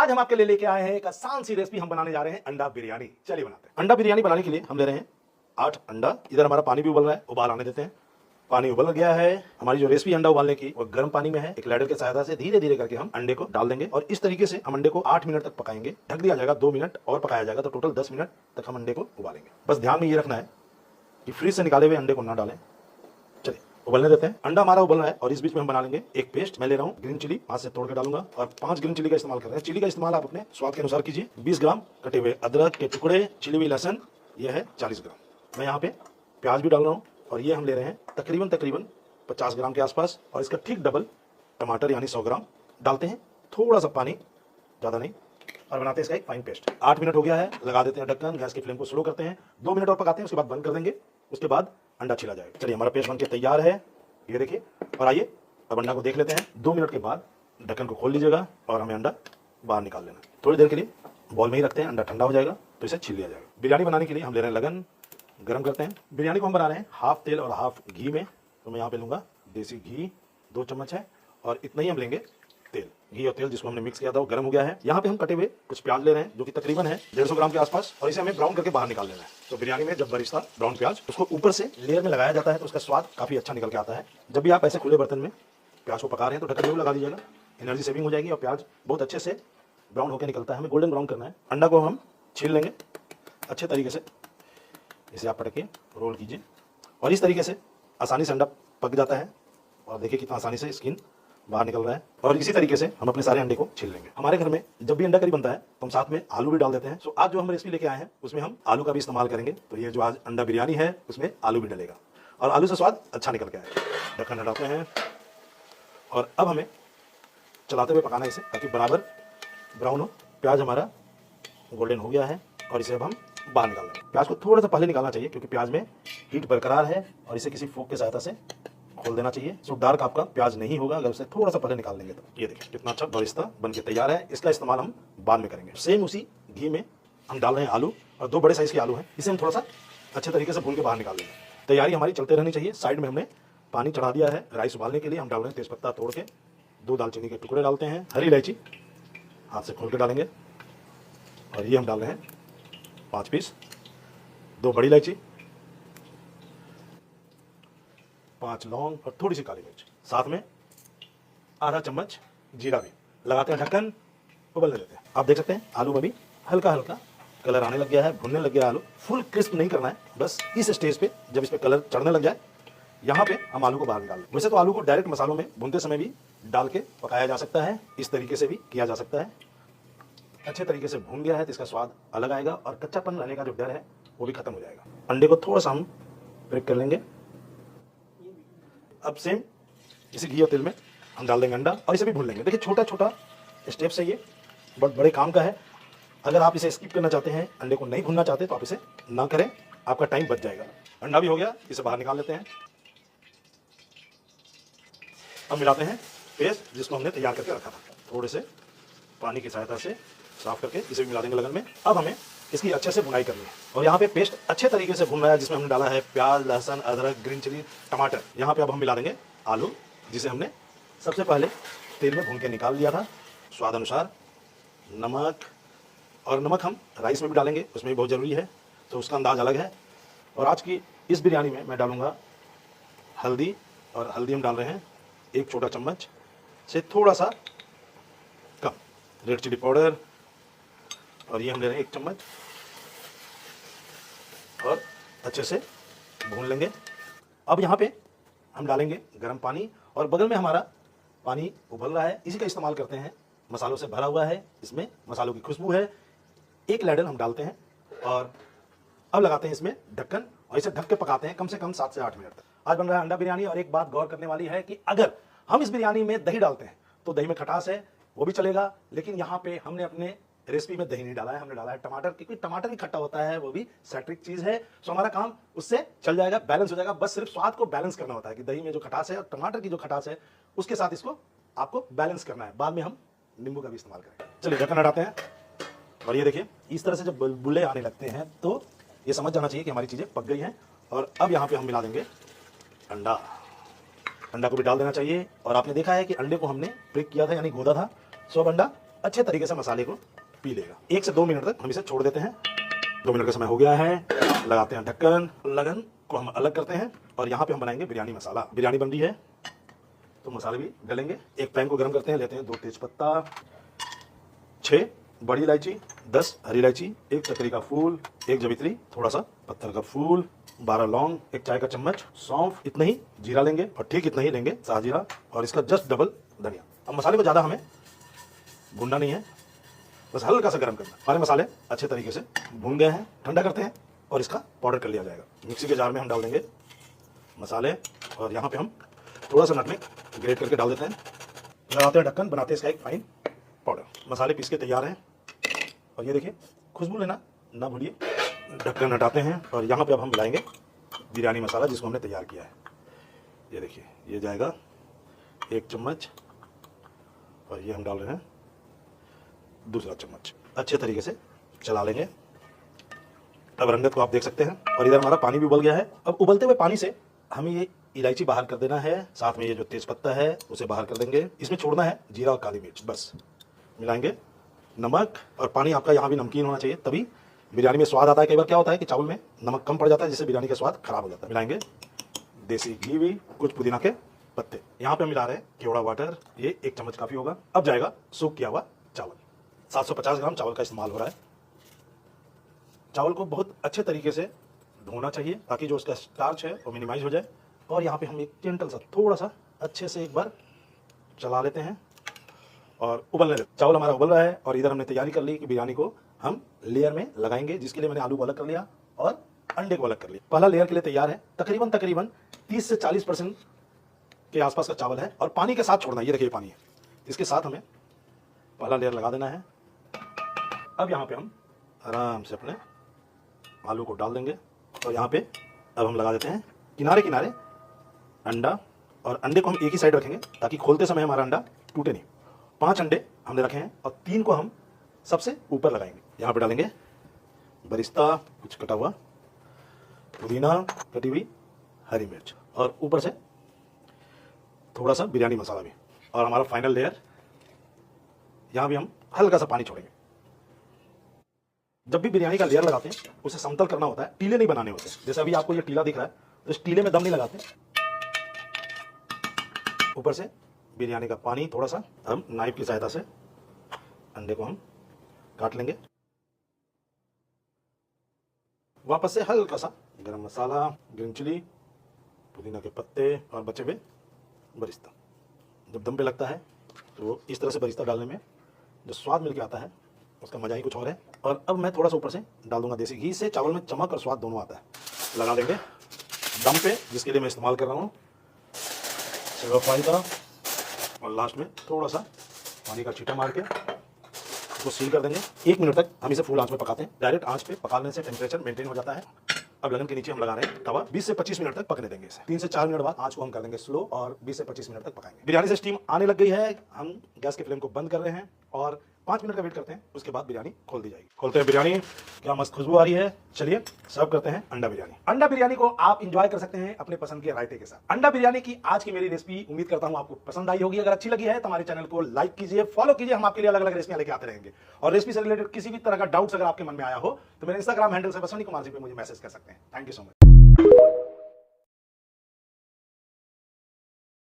आज हम आपके लिए लेके आए हैं एक आसान सी रेसिपी। हम बनाने जा रहे हैं अंडा बिरयानी। चलिए बनाते हैं। अंडा बिरयानी बनाने के लिए हम ले रहे हैं 8 अंडा। इधर हमारा पानी भी उबल रहा है, उबाल आने देते हैं। पानी उबल गया है। हमारी जो रेसिपी अंडा उबालने की वो गर्म पानी में है। एक लैडर की सहायता से धीरे धीरे करके हम अंडे को डाल देंगे और इस तरीके से हम अंडे को 8 मिनट तक पकाएंगे। ढक दिया जाएगा, 2 मिनट और पकाया जाएगा, तो टोटल 10 मिनट तक हम अंडे को उबालेंगे। बस ध्यान में ये रखना है कि फ्रीज से निकाले हुए अंडे को ना डालें। चलिए उबलने देते हैं। अंडा हमारा उबल रहा है और इस बीच में हम बना लेंगे एक पेस्ट। मैं ले रहा हूँ ग्रीन चिली, हाथ से तोड़ के डालूंगा और 5 ग्रीन चिली का इस्तेमाल कर रहे हैं। चिली का इस्तेमाल आप अपने स्वाद के अनुसार कीजिए। 20 ग्राम कटे हुए अदरक के टुकड़े, छिली हुई लहसुन यह है 40 ग्राम। मैं यहाँ पे प्याज भी डाल रहा हूँ और ये हम ले रहे हैं तकरीबन 50 ग्राम के आसपास। और इसका ठीक डबल टमाटर यानी 100 ग्राम डालते हैं। थोड़ा सा पानी, ज़्यादा नहीं, और बनाते हैं इसका एक फाइन पेस्ट। 8 मिनट हो गया है, लगा देते हैं ढक्कन। गैस की फ्लेम को स्लो करते हैं, 2 मिनट और पकाते हैं, उसके बाद बंद कर देंगे। उसके बाद अंडा छिला जाएगा। चलिए हमारा पेस्ट बनके तैयार है, ये देखिए। और आइए अब अंडा को देख लेते हैं। 2 मिनट के बाद ढक्कन को खोल लीजिएगा और हमें अंडा बाहर निकाल लेना। थोड़ी देर के लिए बॉल में ही रखते हैं, अंडा ठंडा हो जाएगा तो इसे छील लिया जाएगा। बिरयानी बनाने के लिए हम ले रहे हैं लगन, गर्म करते हैं। बिरयानी को हम बना रहे हैं हाफ तेल और हाफ घी में। तो मैं यहाँ पे लूँगा देसी घी, 2 चम्मच है, और इतना ही हम लेंगे तेल। घी और तेल जिसको हमने मिक्स किया था वो गर्म हो गया है। यहाँ पे हम कटे हुए कुछ प्याज ले रहे हैं जो कि तकरीबन है 150 ग्राम के आसपास, और इसे हमें ब्राउन करके बाहर निकाल लेना है। तो बिरयानी में जब बरिस्ता ब्राउन प्याज उसको ऊपर से लेयर में लगाया जाता है तो उसका स्वाद काफी अच्छा निकल के आता है। जब भी आप ऐसे खुले बर्तन में प्याज को पका रहे हैं तो ढक्कन जरूर लगा दीजिएगा, एनर्जी सेविंग हो जाएगी और प्याज बहुत अच्छे से ब्राउन होकर निकलता है। हमें गोल्डन ब्राउन करना है। अंडा को हम छील लेंगे अच्छे तरीके से। इसे आप पटक के रोल कीजिए और इस तरीके से आसानी से अंडा पक जाता है। और देखिए कितना आसानी से स्किन बाहर निकल रहा है। और इसी तरीके से हम अपने सारे अंडे को छील लेंगे। हमारे घर में जब भी अंडा करी बनता है तो हम साथ में आलू भी डाल देते हैं। सो आज जो हम रेसिपी लेके आए हैं उसमें हम आलू का भी इस्तेमाल करेंगे। तो ये जो आज अंडा बिरयानी है उसमें आलू भी डलेगा और आलू से स्वाद अच्छा निकल के आएगा। ढक्कन हटाते हैं और अब हमें चलाते हुए पकाना है इसे ताकि बराबर ब्राउन हो। प्याज हमारा गोल्डन हो गया है और इसे अब हम बाहर निकाल लेंगे। प्याज को थोड़ा सा पहले निकालना चाहिए क्योंकि प्याज में हीट बरकरार है और इसे किसी फोक की सहायता से खोल देना चाहिए। सो डार्क आपका प्याज नहीं होगा अगर उसे थोड़ा सा पहले निकाल लेंगे तो। ये देखिए कितना अच्छा बरिस्ता बन के तैयार है। इसका इस्तेमाल हम बाद में करेंगे। सेम उसी घी में हम डाल रहे हैं आलू, और 2 बड़े साइज के आलू हैं। इसे हम थोड़ा सा अच्छे तरीके से भून के बाहर निकाल लेंगे। तैयारी हमारी चलते रहनी चाहिए। साइड में हमने पानी चढ़ा दिया है राइस उबालने के लिए। हम डाल रहे हैं तेजपत्ता तोड़ के, 2 दालचीनी के टुकड़े डालते हैं, हरी इलायची हाथ से खोल के डालेंगे, और ये हम डाल रहे हैं 5 पीस, 2 बड़ी इलायची, 5 लौंग और थोड़ी सी काली मिर्च, साथ में आधा चम्मच जीरा भी। लगाते हैं ढक्कन, उबलने देते हैं। आप देख सकते हैं आलू में भी हल्का हल्का कलर आने लग गया है, भुनने लग गया है आलू। फुल क्रिस्प नहीं करना है, बस इस स्टेज पे जब इस पे कलर चढ़ने लग जाए यहाँ पे हम आलू को बाहर निकाल लें। वैसे तो आलू को डायरेक्ट मसालों में भूनते समय भी डाल के पकाया जा सकता है, इस तरीके से भी किया जा सकता है। अच्छे तरीके से भून गया है तो इसका स्वाद अलग आएगा और कच्चापन रहने का जो डर है वो भी खत्म हो जाएगा। अंडे को थोड़ा सा हम ब्रेक कर लेंगे। अब सेम इसी घी और तेल में हम डाल देंगे अंडा और इसे भी भून लेंगे। देखिए छोटा छोटा स्टेप से ये बहुत बड़े काम का है। अगर आप इसे स्किप करना चाहते हैं, अंडे को नहीं भूनना चाहते तो आप इसे ना करें, आपका टाइम बच जाएगा। अंडा भी हो गया, इसे बाहर निकाल लेते हैं। अब मिलाते हैं पेस्ट जिसको हमने तैयार करके रखा था। थोड़े से पानी की सहायता से साफ करके इसे भी मिला देंगे लगन में। अब हमें इसकी अच्छे से भुनाई करनी है और यहाँ पे पेस्ट अच्छे तरीके से भुन रहा है जिसमें हमने डाला है प्याज, लहसुन, अदरक, ग्रीन चिली, टमाटर। यहाँ पे अब हम मिला देंगे आलू जिसे हमने सबसे पहले तेल में भून के निकाल लिया था। स्वाद अनुसार नमक, और नमक हम राइस में भी डालेंगे, उसमें भी बहुत ज़रूरी है, तो उसका अंदाज अलग है। और आज की इस बिरयानी में मैं डालूंगा हल्दी, और हल्दी हम डाल रहे हैं 1 छोटा चम्मच से थोड़ा सा कम। रेड चिली पाउडर, और ये हम ले रहे हैं 1 चम्मच, और अच्छे से भून लेंगे। अब यहाँ पे हम डालेंगे गर्म पानी, और बगल में हमारा पानी उबल रहा है, इसी का इस्तेमाल करते हैं। मसालों से भरा हुआ है, इसमें मसालों की खुशबू है। 1 लैडर हम डालते हैं और अब लगाते हैं इसमें ढक्कन और इसे ढक के पकाते हैं कम से कम 7 से 8 मिनट तक। आज बन रहा है अंडा बिरयानी, और एक बात गौर करने वाली है कि अगर हम इस बिरयानी में दही डालते हैं तो दही में खटास है, वो भी चलेगा, लेकिन यहाँ पे हमने अपने रेसिपी में दही नहीं डाला है, हमने डाला है टमाटर, क्योंकि टमाटर भी खट्टा होता है, वो भी सैट्रिक चीज है। सो हमारा काम उससे चल जाएगा, बैलेंस हो जाएगा। बस सिर्फ स्वाद को बैलेंस करना होता है कि दही में जो खटास है और टमाटर की जो खटास है उसके साथ इसको आपको बैलेंस करना है। बाद में हम नींबू का भी इस्तेमाल करेंगे। चलिए ढक्कन हटाते हैं, और ये देखिए इस तरह से जब बुलबुले आने लगते हैं तो ये समझ जाना चाहिए कि हमारी चीजें पक गई हैं। और अब यहाँ पे हम मिला देंगे अंडा। अंडा को भी डाल देना चाहिए, और आपने देखा है कि अंडे को हमने ब्रेक किया था यानी गोदा था। सो अब अंडा अच्छे तरीके से मसाले को पी लेगा। 1 से 2 मिनट तक हम इसे छोड़ देते हैं। 2 मिनट का समय हो गया है, लगाते हैं ढक्कन। लगन को हम अलग करते हैं और यहाँ पे हम बनाएंगे बिरयानी मसाला। बिरयानी बन रही है तो मसाले भी डलेंगे। एक पैन को गर्म करते हैं, लेते हैं 2 तेज पत्ता, 6 बड़ी इलायची, 10 हरी इलायची, 1 चक्री का फूल, 1 जवित्री, थोड़ा सा पत्थर का फूल, 12 लौंग, 1 चाय का चम्मच सौंफ, इतना ही जीरा लेंगे और ठीक इतना ही लेंगे साजीरा और इसका जस्ट डबल धनिया। अब मसाले को ज्यादा हमें भूनना नहीं है, बस हल्का सा गर्म करना। हमारे मसाले अच्छे तरीके से भून गए हैं, ठंडा करते हैं और इसका पाउडर कर लिया जाएगा। मिक्सी के जार में हम डाल देंगे मसाले और यहाँ पे हम थोड़ा सा नटमेग ग्रेट करके डाल देते हैं। लगाते हैं ढक्कन, बनाते हैं इसका एक फाइन पाउडर। मसाले पीस के तैयार हैं और ये देखिए खुशबू लेना ना भूलिए। ढक्कन हटाते हैं और यहाँ पे अब हम मिलाएंगे बिरयानी मसाला जिसको हमने तैयार किया है। ये देखिए ये जाएगा 1 चम्मच और ये हम डाल रहे हैं दूसरा चम्मच। अच्छे तरीके से चला लेंगे। अब रंगत को आप देख सकते हैं और इधर हमारा पानी भी उबल गया है। अब उबलते हुए पानी से हमें ये इलायची बाहर कर देना है, साथ में ये जो तेज पत्ता है उसे बाहर कर देंगे। इसमें छोड़ना है जीरा और काली मिर्च, बस मिलाएंगे। नमक और पानी आपका यहाँ भी नमकीन होना चाहिए, तभी बिरयानी में स्वाद आता है। कई बार क्या होता है कि चावल में नमक कम पड़ जाता है जिससे बिरयानी का स्वाद खराब हो जाता है। मिलाएंगे देसी घी भी, कुछ पुदीना के पत्ते। यहाँ पे मिला रहे हैं केवड़ा वाटर, ये 1 चम्मच काफी होगा। अब जाएगा सूख किया हुआ चावल। 750 ग्राम चावल का इस्तेमाल हो रहा है। चावल को बहुत अच्छे तरीके से धोना चाहिए ताकि जो उसका स्टार्च है वो मिनिमाइज हो जाए। और यहाँ पे हम एक जेंटल सा थोड़ा सा अच्छे से एक बार चला लेते हैं और उबलने देते। चावल हमारा उबल रहा है और इधर हमने तैयारी कर ली कि बिरयानी को हम लेयर में लगाएंगे, जिसके लिए मैंने आलू को अलग कर लिया और अंडे को अलग कर लिया। पहला लेयर के लिए तैयार है। तकरीबन 30 से 40% के आसपास का चावल है और पानी के साथ छोड़ना है। ये देखिए पानी है, इसके साथ हमें पहला लेयर लगा देना है। अब यहाँ पे हम आराम से अपने आलू को डाल देंगे और यहाँ पे अब हम लगा देते हैं किनारे किनारे अंडा। और अंडे को हम एक ही साइड रखेंगे ताकि खोलते समय हमारा अंडा टूटे नहीं। 5 अंडे हमने रखे हैं और 3 को हम सबसे ऊपर लगाएंगे। यहाँ पे डालेंगे बरिस्ता, कुछ कटा हुआ पुदीना, कटी हुई हरी मिर्च और ऊपर से थोड़ा सा बिरयानी मसाला भी। और हमारा फाइनल लेयर, यहाँ भी हम हल्का सा पानी छोड़ेंगे। जब भी बिरयानी का लेयर लगाते हैं उसे समतल करना होता है, टीले नहीं बनाने होते। जैसे अभी आपको ये टीला दिख रहा है तो इस टीले में दम नहीं लगाते। ऊपर से बिरयानी का पानी थोड़ा सा हम नाइफ की सहायता से अंडे को हम काट लेंगे। वापस से हल्का सा गरम मसाला, ग्रीन चिली, पुदीना के पत्ते और बचे हुए बरिस्ता। जब दम पे लगता है तो इस तरह से बरिस्ता डालने में जो स्वाद मिलके आता है उसका मजा ही कुछ और है। और अब मैं थोड़ा सा ऊपर से डाल दूंगा देसी घी। से चावल में चमक और स्वाद दोनों आता है। लगा देंगे दम पे, जिसके लिए मैं इस्तेमाल कर रहा हूँ सिल्वर फॉइल का। और लास्ट में थोड़ा सा पानी का छींटा मार के उसको सील कर देंगे। 1 मिनट तक हम इसे फुल आंच पे पकाते हैं। डायरेक्ट आंच पे पकाने से टेम्परेचर मेंटेन हो जाता है। अब लगन के नीचे हम लगा रहे हैं तवा। 20 से 25 मिनट तक पकने देंगे इसे। 3 से 4 मिनट बाद आंच को हम कर देंगे स्लो और 20 से 25 मिनट तक पकाएंगे। बिरयानी से स्टीम आने लग गई है। हम गैस के फ्लेम को बंद कर रहे हैं और 5 मिनट का वेट करते हैं। उसके बाद बिरयानी खोल दी जाएगी। खोलते हैं बिरयानी, क्या मस्त खुशबू आ रही है। चलिए सर्व करते हैं अंडा बिरयानी। अंडा बिरयानी को आप एंजॉय कर सकते हैं अपने पसंद के रायते के साथ। अंडा बिरयानी की आज की मेरी रेसिपी उम्मीद करता हूं आपको पसंद आई होगी। अगर अच्छी लगी है तो हमारे चैनल को लाइक कीजिए, फॉलो कीजिए। हम आपके लिए अलग अलग रेसिपियां लेके आते रहेंगे। और रेसिपी से रिलेटेड किसी भी तरह का डाउट्स अगर आपके मन में आया हो तो मेरे इंस्टाग्राम हैंडल से बसवनी कुमार जी पे मुझे मैसेज कर सकते हैं। Thank you so much.